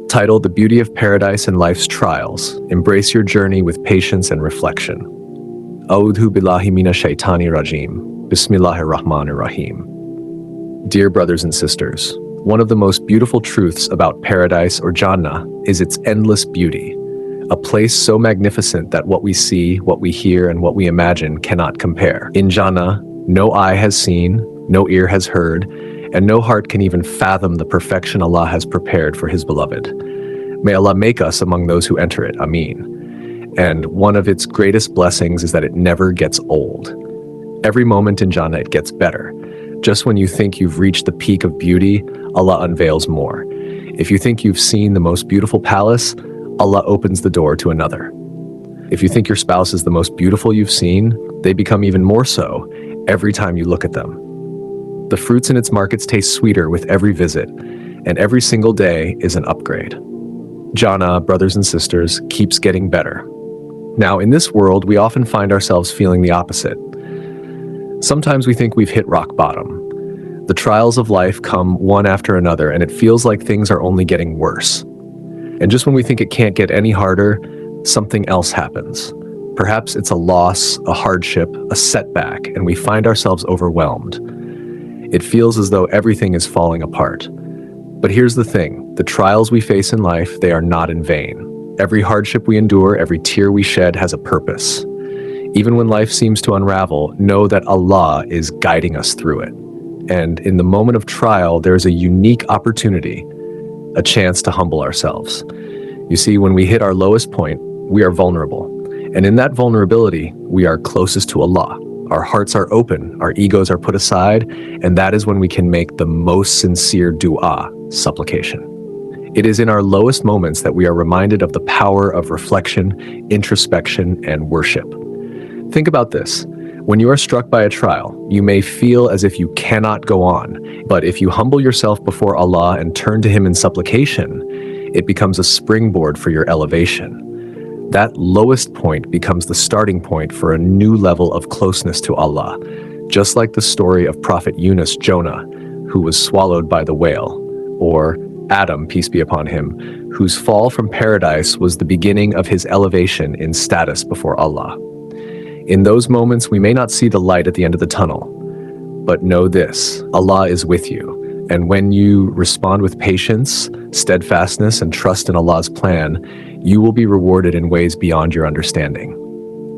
Titled The Beauty of Paradise and Life's Trials, embrace your journey with patience and reflection. A'udhu billahi minash shaitani rajim. Bismillahir Rahmanir Rahim. Dear brothers and sisters, one of the most beautiful truths about paradise or Jannah is its endless beauty, a place so magnificent that what we see, what we hear, and what we imagine cannot compare. In Jannah, no eye has seen, no ear has heard, and no heart can even fathom the perfection Allah has prepared for His beloved. May Allah make us among those who enter it, Ameen. And one of its greatest blessings is that it never gets old. Every moment in Jannah it gets better. Just when you think you've reached the peak of beauty, Allah unveils more. If you think you've seen the most beautiful palace, Allah opens the door to another. If you think your spouse is the most beautiful you've seen, they become even more so every time you look at them. The fruits in its markets taste sweeter with every visit, and every single day is an upgrade. Jannah, brothers and sisters, keeps getting better. Now, in this world, we often find ourselves feeling the opposite. Sometimes we think we've hit rock bottom. The trials of life come one after another, and it feels like things are only getting worse. And just when we think it can't get any harder, something else happens. Perhaps it's a loss, a hardship, a setback, and we find ourselves overwhelmed. It feels as though everything is falling apart. But here's the thing, the trials we face in life, they are not in vain. Every hardship we endure, every tear we shed has a purpose. Even when life seems to unravel, know that Allah is guiding us through it. And in the moment of trial, there is a unique opportunity, a chance to humble ourselves. You see, when we hit our lowest point, we are vulnerable. And in that vulnerability, we are closest to Allah. Our hearts are open, our egos are put aside, and that is when we can make the most sincere dua, supplication. It is in our lowest moments that we are reminded of the power of reflection, introspection, and worship. Think about this. When you are struck by a trial, you may feel as if you cannot go on, but if you humble yourself before Allah and turn to Him in supplication, it becomes a springboard for your elevation. That lowest point becomes the starting point for a new level of closeness to Allah, just like the story of Prophet Yunus, Jonah, who was swallowed by the whale, or Adam, peace be upon him, whose fall from paradise was the beginning of his elevation in status before Allah. In those moments, we may not see the light at the end of the tunnel, but know this, Allah is with you. And when you respond with patience, steadfastness, and trust in Allah's plan, you will be rewarded in ways beyond your understanding.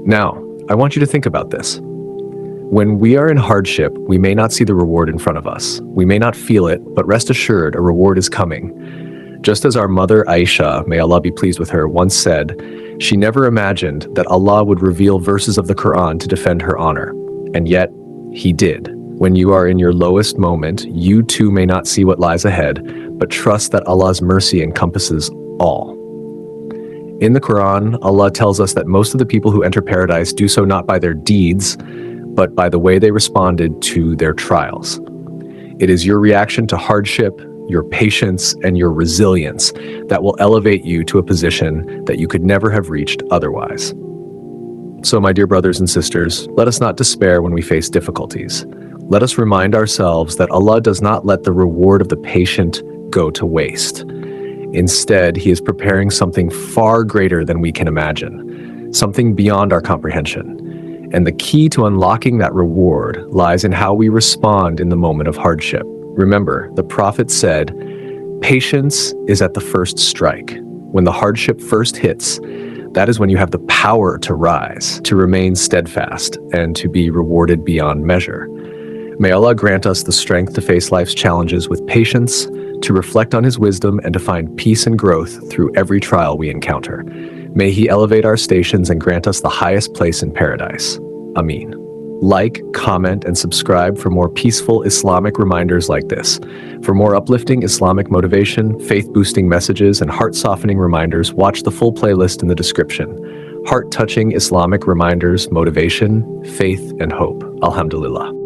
Now, I want you to think about this. When we are in hardship, we may not see the reward in front of us. We may not feel it, but rest assured, a reward is coming. Just as our mother Aisha, may Allah be pleased with her, once said, she never imagined that Allah would reveal verses of the Quran to defend her honor. And yet, He did. When you are in your lowest moment, you too may not see what lies ahead, but trust that Allah's mercy encompasses all. In the Quran, Allah tells us that most of the people who enter paradise do so not by their deeds, but by the way they responded to their trials. It is your reaction to hardship, your patience, and your resilience that will elevate you to a position that you could never have reached otherwise. So, my dear brothers and sisters, let us not despair when we face difficulties. Let us remind ourselves that Allah does not let the reward of the patient go to waste. Instead, He is preparing something far greater than we can imagine, something beyond our comprehension. And the key to unlocking that reward lies in how we respond in the moment of hardship. Remember, the Prophet said, patience is at the first strike. When the hardship first hits, that is when you have the power to rise, to remain steadfast, and to be rewarded beyond measure. May Allah grant us the strength to face life's challenges with patience, to reflect on His wisdom, and to find peace and growth through every trial we encounter. May He elevate our stations and grant us the highest place in paradise. Ameen. Like, comment, and subscribe for more peaceful Islamic reminders like this. For more uplifting Islamic motivation, faith-boosting messages, and heart-softening reminders, watch the full playlist in the description. Heart-touching Islamic reminders, motivation, faith, and hope. Alhamdulillah.